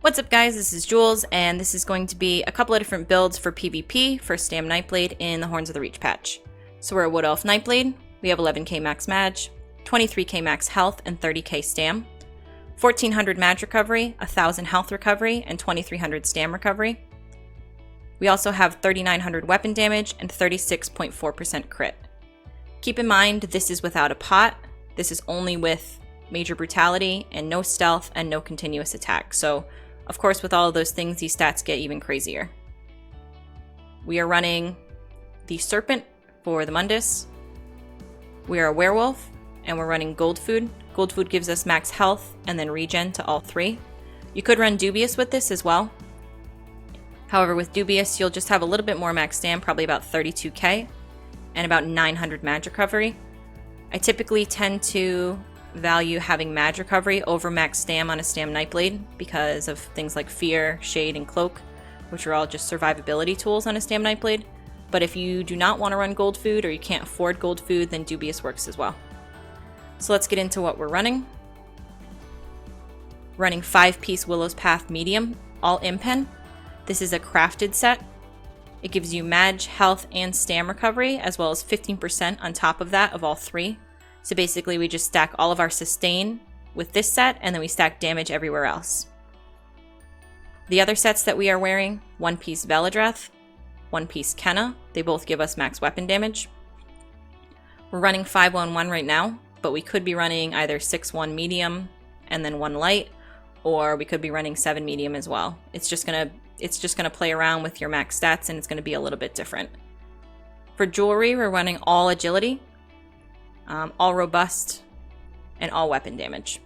What's up guys, this is Jules, and this is going to be a couple of different builds for PvP for STAM Nightblade in the Horns of the Reach patch. So we're a Wood Elf Nightblade, we have 11k max Maj, 23k max health and 30k STAM, 1400 Maj recovery, 1000 health recovery, and 2300 STAM recovery. We also have 3900 weapon damage and 36.4% crit. Keep in mind this is without a pot, this is only with major brutality and no stealth and no continuous attack. So of course, with all of those things, these stats get even crazier. We are running the Serpent for the Mundus. We are a Werewolf, and we're running Gold Food. Gold Food gives us max health and then regen to all three. You could run Dubious with this as well. However, with Dubious, you'll just have a little bit more max STAM, probably about 32k, and about 900 Maj recovery. I typically tend to value having Maj recovery over max STAM on a STAM Nightblade because of things like Fear, Shade, and Cloak, which are all just survivability tools on a STAM Nightblade. But if you do not want to run Gold Food or you can't afford Gold Food, then Dubious works as well. So let's get into what we're running. Running 5-piece Willow's Path Medium, all Impen. This is a crafted set. It gives you Maj, health, and STAM recovery, as well as 15% on top of that of all three. So basically we just stack all of our sustain with this set, and then we stack damage everywhere else. The other sets that we are wearing, 1-piece Veladreth, 1-piece Kenna. They both give us max weapon damage. We're running 5-1-1 right now, but we could be running either 6-1 medium and then 1 light, or we could be running 7 medium as well. It's just gonna play around with your max stats, and it's gonna be a little bit different. For jewelry, we're running all agility, all robust, and all weapon damage.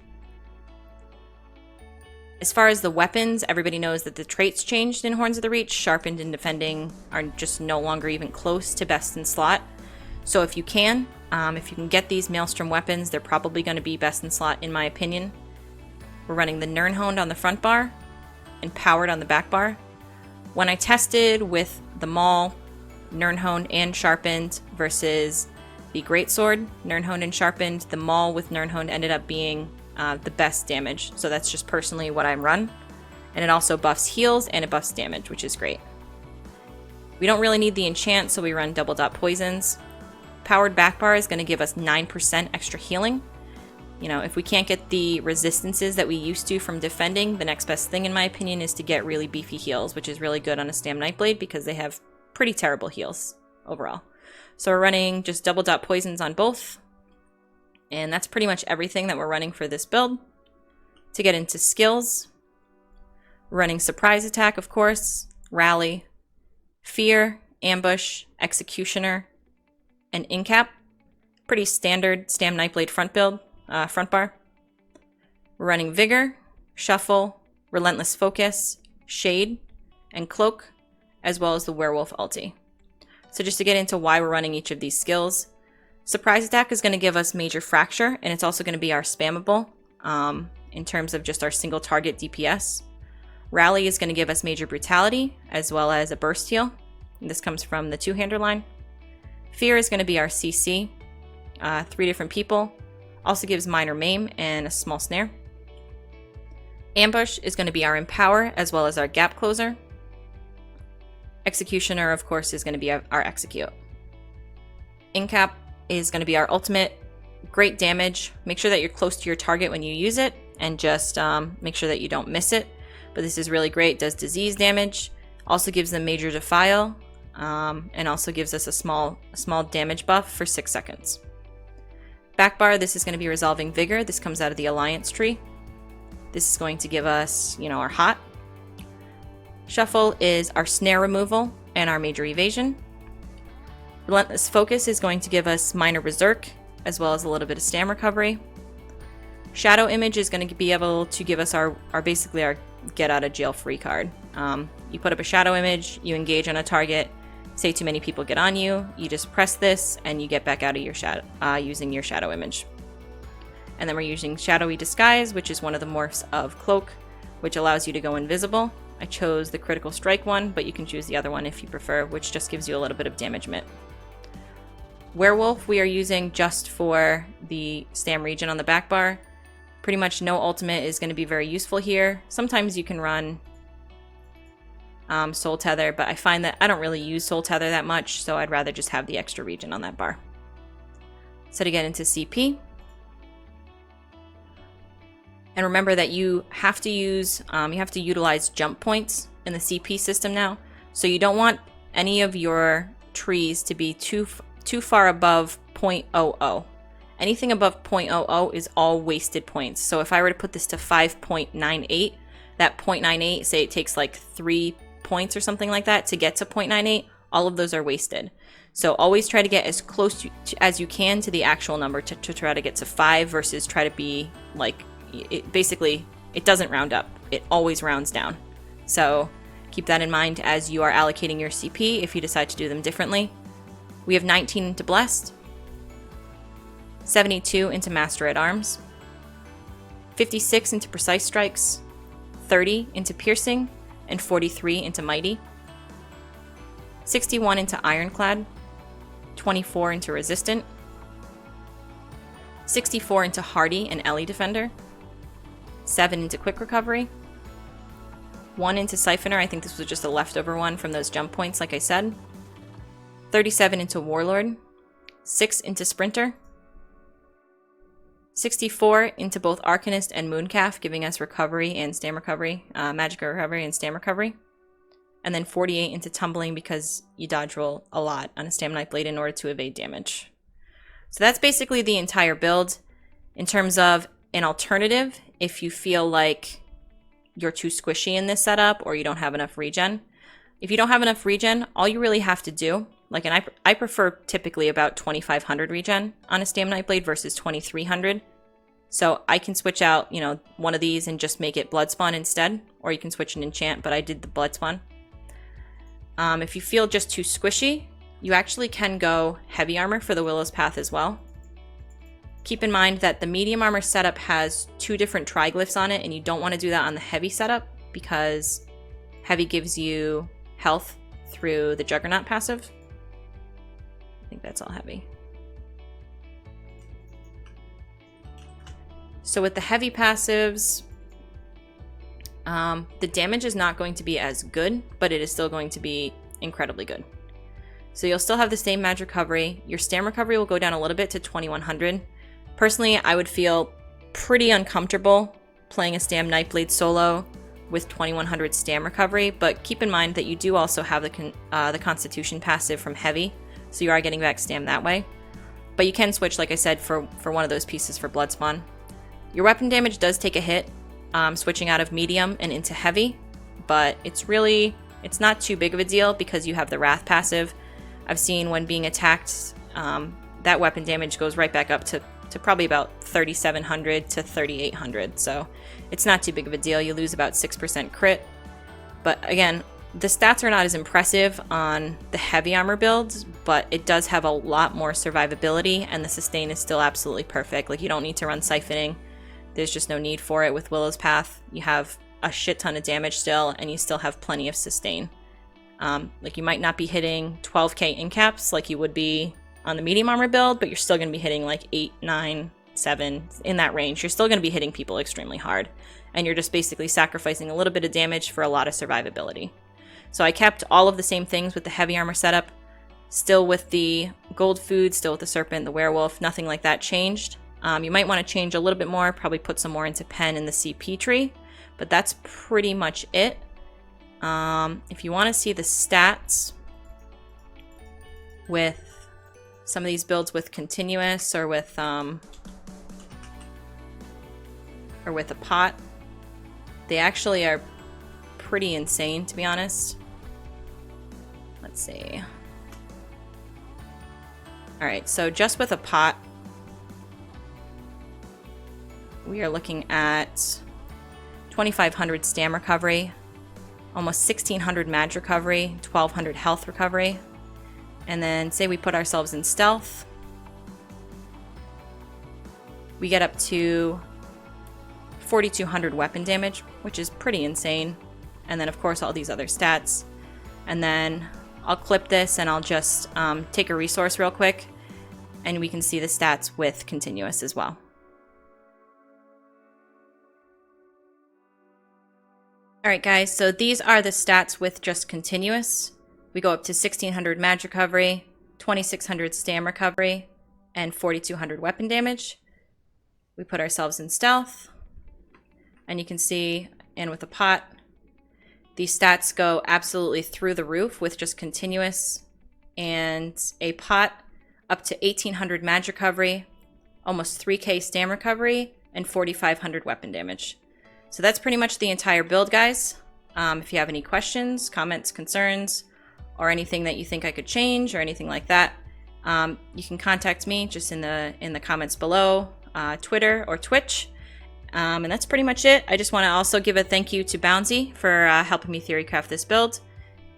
As far as the weapons, everybody knows that the traits changed in Horns of the Reach. Sharpened and defending are just no longer even close to best in slot. So if you can get these Maelstrom weapons, they're probably going to be best in slot in my opinion. We're running the Nirnhoned on the front bar and Powered on the back bar. When I tested with the Maul, Nirnhoned, and Sharpened versus the Greatsword, Nirnhoned and Sharpened, the Maul with Nirnhoned ended up being the best damage. So that's just personally what I run. And it also buffs heals and it buffs damage, which is great. We don't really need the enchant, so we run double dot poisons. Powered back bar is going to give us 9% extra healing. You know, if we can't get the resistances that we used to from defending, the next best thing in my opinion is to get really beefy heals, which is really good on a STAM Nightblade because they have pretty terrible heals overall. So we're running just double dot poisons on both. And that's pretty much everything that we're running for this build. To get into skills, we're running Surprise Attack, of course, Rally, Fear, Ambush, Executioner, and Incap. Pretty standard STAM Nightblade front build, front bar. We're running Vigor, Shuffle, Relentless Focus, Shade, and Cloak, as well as the Werewolf ulti. So just to get into why we're running each of these skills, Surprise Attack is going to give us Major Fracture, and it's also going to be our spammable in terms of just our single target DPS. Rally is going to give us Major Brutality, as well as a burst heal. And this comes from the two-hander line. Fear is going to be our CC, 3 different people. Also gives Minor Maim and a small snare. Ambush is going to be our Empower, as well as our Gap Closer. Executioner, of course, is going to be our Execute. Incap is going to be our ultimate. Great damage. Make sure that you're close to your target when you use it, and just make sure that you don't miss it. But this is really great. Does disease damage. Also gives them Major Defile, and also gives us a small damage buff for 6 seconds. Back bar, this is going to be Resolving Vigor. This comes out of the Alliance tree. This is going to give us, you know, our hot. Shuffle is our snare removal and our major evasion. Relentless Focus is going to give us minor berserk, as well as a little bit of STAM recovery. Shadow Image is going to be able to give us our basically our get out of jail free card. You put up a shadow image, you engage on a target, say too many people get on you, you just press this and you get back out of your shadow using your shadow image. And then we're using Shadowy Disguise, which is one of the morphs of Cloak, which allows you to go invisible. I chose the Critical Strike one, but you can choose the other one if you prefer, which just gives you a little bit of damagement. Werewolf we are using just for the STAM region on the back bar. Pretty much no ultimate is going to be very useful here. Sometimes you can run Soul Tether, but I find that I don't really use Soul Tether that much, so I'd rather just have the extra regen on that bar. So to get into CP, and remember that you have to utilize jump points in the CP system now. So you don't want any of your trees to be too far above 0.00. Anything above 0.00 is all wasted points. So if I were to put this to 5.98, that 0.98, say it takes like 3 points or something like that to get to 0.98, all of those are wasted. So always try to get as close as you can to the actual number to try to get to 5 versus try to be like, basically, it doesn't round up. It always rounds down. So keep that in mind as you are allocating your CP if you decide to do them differently. We have 19 into Blessed, 72 into Master at Arms, 56 into Precise Strikes, 30 into Piercing, and 43 into Mighty, 61 into Ironclad, 24 into Resistant, 64 into Hardy and Ellie Defender, 7 into Quick Recovery, 1 into Siphoner, I think this was just a leftover one from those jump points like I said, 37 into Warlord, 6 into Sprinter, 64 into both Arcanist and Mooncalf, giving us recovery and stam recovery, magic recovery and stam recovery, and then 48 into Tumbling because you dodge roll a lot on a Stam Knife Blade in order to evade damage. So that's basically the entire build. In terms of an alternative, if you feel like you're too squishy in this setup or you don't have enough regen. If you don't have enough regen, all you really have to do, like, and I prefer typically about 2,500 regen on a Stam Knife Blade versus 2,300. So I can switch out, you know, one of these and just make it Blood Spawn instead, or you can switch an enchant, but I did the Blood Spawn. If you feel just too squishy, you actually can go Heavy Armor for the Willow's Path as well. Keep in mind that the medium armor setup has 2 different triglyphs on it, and you don't want to do that on the heavy setup because heavy gives you health through the Juggernaut passive. I think that's all heavy. So with the heavy passives, the damage is not going to be as good, but it is still going to be incredibly good. So you'll still have the same magic recovery. Your stam recovery will go down a little bit to 2,100. Personally, I would feel pretty uncomfortable playing a Stam Knife Blade solo with 2,100 stam recovery, but keep in mind that you do also have the Constitution passive from Heavy, so you are getting back stam that way. But you can switch, like I said, for one of those pieces for Blood Spawn. Your weapon damage does take a hit, switching out of medium and into heavy, but it's not too big of a deal because you have the Wrath passive. I've seen when being attacked, that weapon damage goes right back up to probably about 3,700 to 3,800, so it's not too big of a deal. You lose about 6% crit, but again, the stats are not as impressive on the heavy armor builds, but it does have a lot more survivability, and the sustain is still absolutely perfect. Like, you don't need to run siphoning. There's just no need for it with Willow's Path. You have a shit ton of damage still, and you still have plenty of sustain. Like, you might not be hitting 12k in caps like you would be on the medium armor build, but you're still going to be hitting like 8, 9, 7, in that range. You're still going to be hitting people extremely hard, and you're just basically sacrificing a little bit of damage for a lot of survivability. So I kept all of the same things with the heavy armor setup, still with the gold food, still with the serpent, the werewolf, nothing like that changed. You might want to change a little bit more, probably put some more into pen in the CP tree, but that's pretty much it. If you want to see the stats with some of these builds with continuous or with a pot, they actually are pretty insane, to be honest. Let's see. Alright, so just with a pot, we are looking at 2,500 stam recovery, almost 1,600 mag recovery, 1,200 health recovery, and then say we put ourselves in stealth, we get up to 4,200 weapon damage, which is pretty insane, and then of course all these other stats. And then I'll clip this and I'll just take a resource real quick, and we can see the stats with continuous as well. All right, guys, so these are the stats with just continuous. We go up to 1600 mag recovery, 2600 STAM recovery, and 4200 weapon damage. We put ourselves in stealth, and you can see, and with a pot, these stats go absolutely through the roof with just continuous, and a pot up to 1800 mag recovery, almost 3k STAM recovery, and 4500 weapon damage. So that's pretty much the entire build, guys. If you have any questions, comments, concerns, or anything that you think I could change or anything like that, you can contact me just in the comments below, Twitter or Twitch. And that's pretty much it. I just want to also give a thank you to Bouncy for helping me theorycraft this build.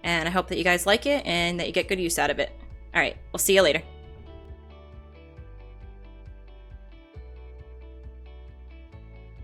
And I hope that you guys like it and that you get good use out of it. All right, we'll see you later.